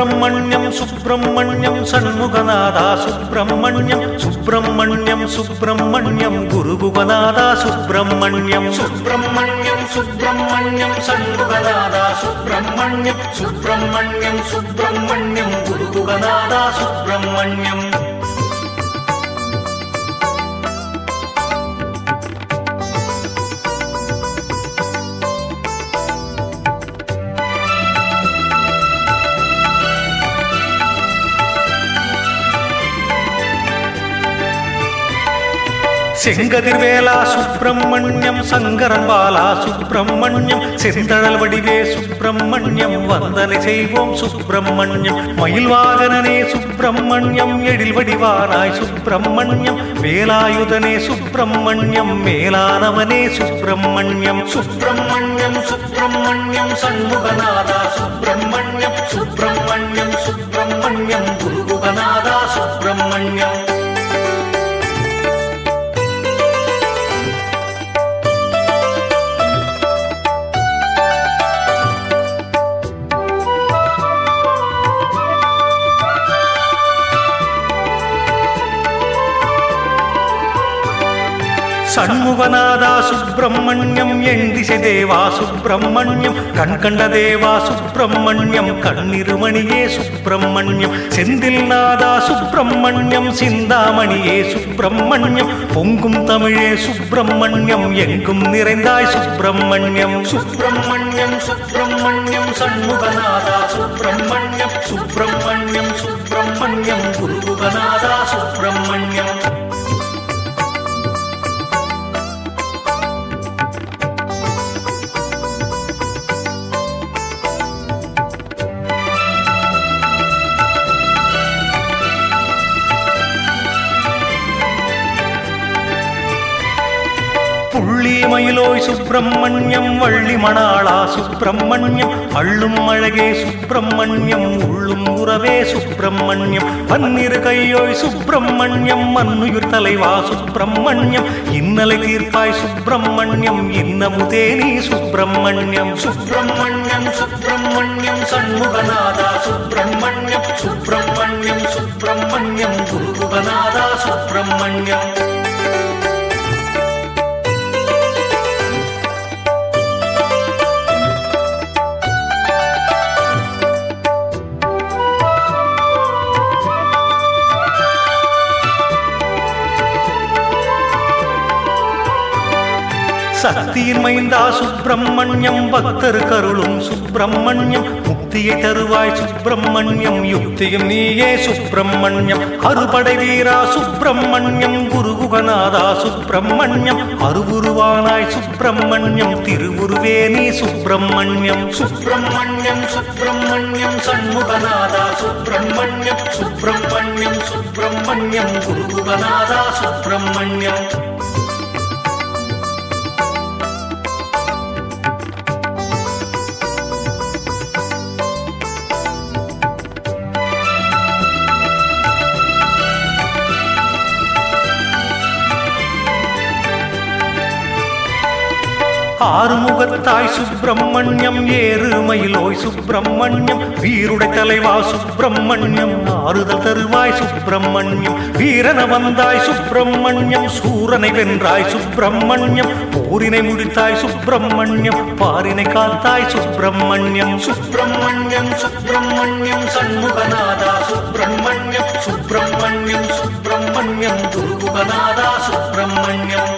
സുബ്രഹ്മണ്യം സുബ്രഹ്മണ്യം ഷൺമുഖനാഥ സുബ്രഹ്മണ്യം സുബ്രഹ്മണ്യം സുബ്രഹ്മണ്യം ഗുരുഗുഹനാഥ സുബ്രഹ്മണ്യം സുബ്രഹ്മണ്യം സുബ്രഹ്മണ്യം ഷൺമുഖനാഥ സുബ്രഹ്മണ്യം സുബ്രഹ്മണ്യം സുബ്രഹ്മണ്യം ഗുരുഗുഹനാഥ സുബ്രഹ്മണ്യം. செங்கதிர்வேலா சுப்பிரமணியம் சங்கரன் பாலா சுப்பிரமணியம் செந்தழல் வடிவே சுப்பிரமணியம் வந்தனை செய்வோம் சுப்பிரமணியம் மயில் வாகனனே சுப்பிரமணியம் எழில் வடிவானாய் சுப்பிரமணியம் வேலாயுதனே சுப்பிரமணியம் மேலானவனே சுப்பிரமணியம் சுப்பிரமணியம் சுப்பிரமணியம் சண்முகநாதா சுப்பிரமணியம் சுப்பிரமணியம் சுப்பிரமணியம் குருகுகநாதா சுப்பிரமணியம். ஷண்முகநாதா சுப்பிரமணியம் எண்டிசை தேவா சுப்பிரமணியம் கண்கண்ட தேவா சுப்பிரமணியம் கண்ணிருமணியே சுப்பிரமணியம் செந்தில் நாதா சுப்பிரமணியம் சிந்தாமணியே சுப்பிரமணியம் பொங்கும் தமிழே சுப்பிரமணியம் எங்கும் நிறைந்தாய் சுப்பிரமணியம் சுப்பிரமணியம் சுப்பிரமணியம் ஷண்முகநாதா சுப்பிரமணியம் சுப்பிரமணியம் சுப்பிரமணியம் குருகுகநாதா சுப்பிரமணியம். புள்ளி மயிலோய் சுப்பிரமணியம் வள்ளி மணாளா சுப்பிரமணியம் அள்ளும் அழகே சுப்பிரமணியம் உள்ளும் உறவே சுப்பிரமணியம் பன்னிரு கையோய் சுப்பிரமணியம் மன்னுயிர் தலைவா சுப்பிரமணியம் இன்னலை தீர்ப்பாய் சுப்பிரமணியம் இன்னமுதே நீ சுப்பிரமணியம் சுப்பிரமணியம் சுப்பிரமணியம் சண்முகநாதா சுப்பிரமணியம் சுப்பிரமணியம் சுப்பிரமணியம் குருகுகநாதா சுப்பிரமணியம். சக்தியின் மைந்தா சுப்பிரமணியம் பக்தர் கருளும் சுப்பிரமணியம் முக்தியை தருவாய் சுப்பிரமணியம் யுக்தியும் நீயே சுப்பிரமணியம் அறுபடை வீரா சுப்பிரமணியம் குருகுகநாதா சுப்பிரமணியம் அருவுருவானாய் சுப்பிரமணியம் திருவுருவே நீ சுப்பிரமணியம் சுப்பிரமணியம் சுப்பிரமணியம் சண்முகநாதா சுப்பிரமணியம் சுப்பிரமணியம் சுப்பிரமணியம் குருகுகநாதா சுப்பிரமணியம். ஆறுமுகத்தாய் சுப்பிரமணியம் ஏறுமயிலோய் சுப்பிரமணியம் வீருடை தலைவா சுப்பிரமணியம் ஆறுதல் தருவாய் சுப்பிரமணியம் வீரன வந்தாய் சுப்பிரமணியம் சூரனை வென்றாய் சுப்பிரமணியம் போரினை முடித்தாய் சுப்பிரமணியம் பாரினை காத்தாய் சுப்பிரமணியம் சுப்பிரமணியம் சுப்பிரமணியம் சண்முகநாதா சுப்பிரமணியம் சுப்பிரமணியம் சுப்பிரமணியம் குருகுகநாதா சுப்பிரமணியம்.